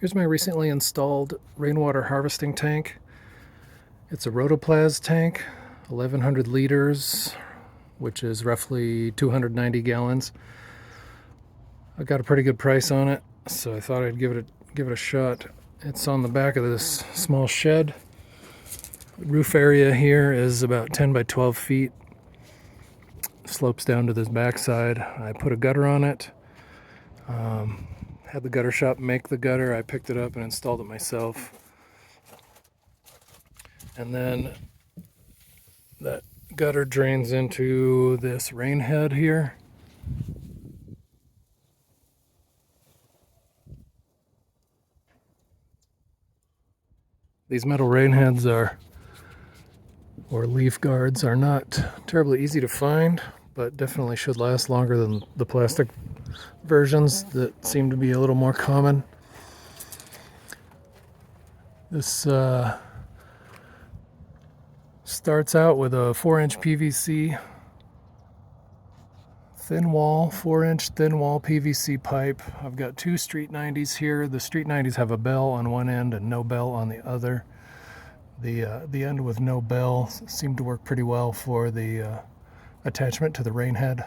Here's my recently installed rainwater harvesting tank. It's a Rotoplas tank, 1100 liters, which is roughly 290 gallons. I got a pretty good price on it, so I thought I'd give it a shot. It's on the back of this small shed. The roof area here is about 10 by 12 feet. Slopes down to this backside. I put a gutter on it. Had the gutter shop make the gutter. I picked it up and installed it myself. And then that gutter drains into this rain head here. These metal rain heads or leaf guards are not terribly easy to find, but definitely should last longer than the plastic versions that seem to be a little more common. This starts out with a 4-inch PVC thin wall, 4-inch thin wall PVC pipe. I've got two Street 90s here. The Street 90s have a bell on one end and no bell on the other. The end with no bell seemed to work pretty well for the attachment to the rain head.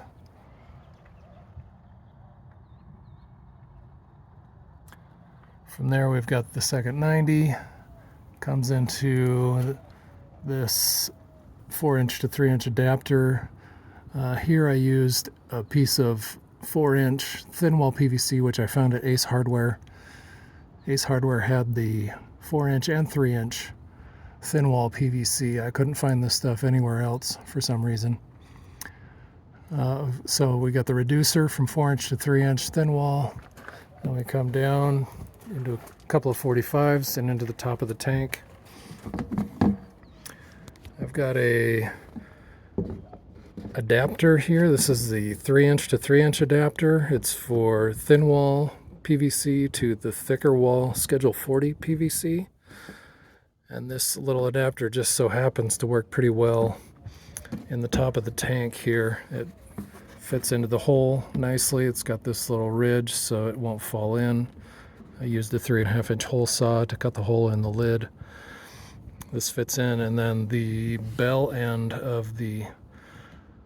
From there we've got the second 90, comes into this 4-inch to 3-inch adapter. Here I used a piece of 4-inch thin wall PVC, which I found at Ace Hardware. Ace Hardware had the 4-inch and 3-inch thin wall PVC. I couldn't find this stuff anywhere else for some reason. So we got the reducer from 4-inch to 3-inch thin wall. Then we come down into a couple of 45s and into the top of the tank. I've got a adapter here. This is the 3-inch to 3-inch adapter. It's for thin wall PVC to the thicker wall Schedule 40 PVC. And this little adapter just so happens to work pretty well in the top of the tank here. It fits into the hole nicely. It's got this little ridge so it won't fall in. I used a 3.5-inch hole saw to cut the hole in the lid. This fits in, and then the bell end of the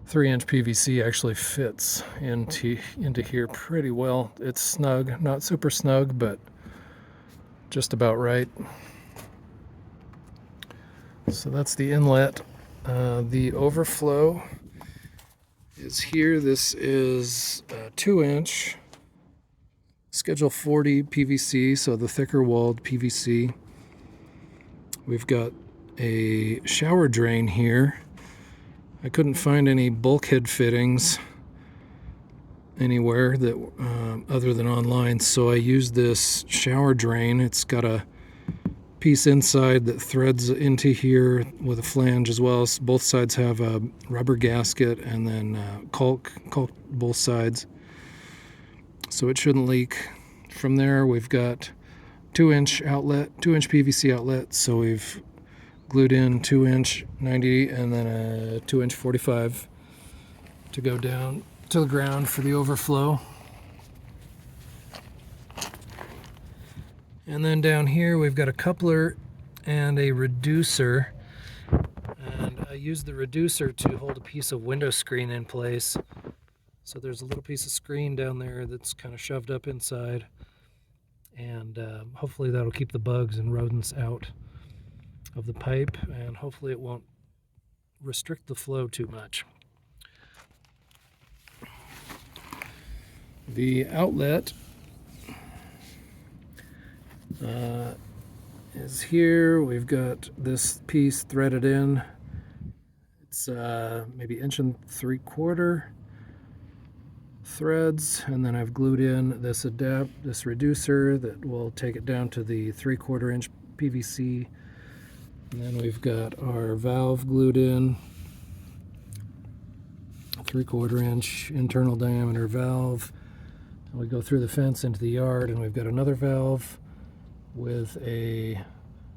3-inch PVC actually fits into here pretty well. It's snug, not super snug, but just about right. So that's the inlet. The overflow is here. This is a 2-inch Schedule 40 PVC, so the thicker walled PVC. We've got a shower drain here. I couldn't find any bulkhead fittings anywhere that other than online, so I used this shower drain. It's got a piece inside that threads into here with a flange as well. So both sides have a rubber gasket and then caulk both sides, so it shouldn't leak. From there we've got 2-inch PVC outlet, so we've glued in 2-inch 90 and then a 2-inch 45 to go down to the ground for the overflow. And then down here we've got a coupler and a reducer, and I used the reducer to hold a piece of window screen in place. So there's a little piece of screen down there that's kind of shoved up inside, and hopefully that'll keep the bugs and rodents out of the pipe, and hopefully it won't restrict the flow too much. The outlet is here. We've got this piece threaded in. It's maybe 1.75 inch threads, and then I've glued in this reducer that will take it down to the 3/4 inch PVC. And then we've got our valve glued in, 3/4 inch internal diameter valve. And we go through the fence into the yard, and we've got another valve with a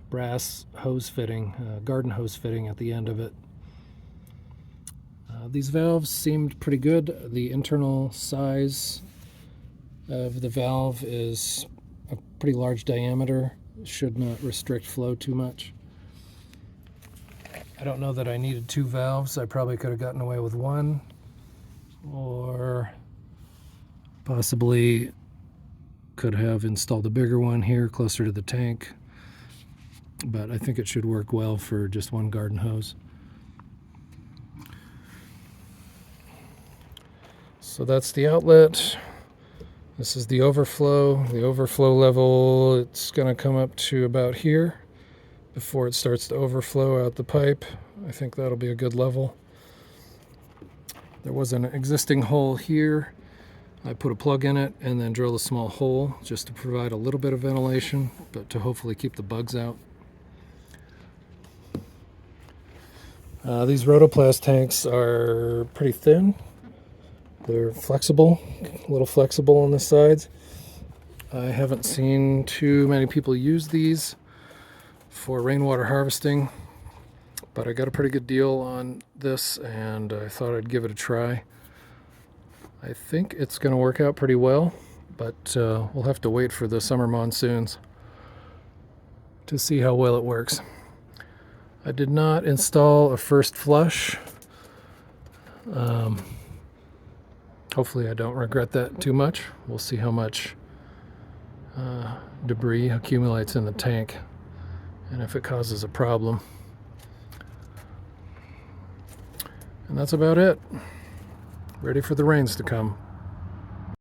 brass hose fitting, garden hose fitting at the end of it. These valves seemed pretty good. The internal size of the valve is a pretty large diameter. Should not restrict flow too much. I don't know that I needed 2 valves. I probably could have gotten away with 1, or possibly could have installed a bigger one here closer to the tank, but I think it should work well for just 1 garden hose. So that's the outlet. This is the overflow. The overflow level, it's going to come up to about here before it starts to overflow out the pipe. I think that'll be a good level. There was an existing hole here. I put a plug in it and then drilled a small hole just to provide a little bit of ventilation, but to hopefully keep the bugs out. These Rotoplas tanks are pretty thin. They're flexible, a little flexible on the sides. I haven't seen too many people use these for rainwater harvesting, but I got a pretty good deal on this and I thought I'd give it a try. I think it's going to work out pretty well, but we'll have to wait for the summer monsoons to see how well it works. I did not install a first flush. Hopefully I don't regret that too much. We'll see how much debris accumulates in the tank and if it causes a problem. And that's about it. Ready for the rains to come.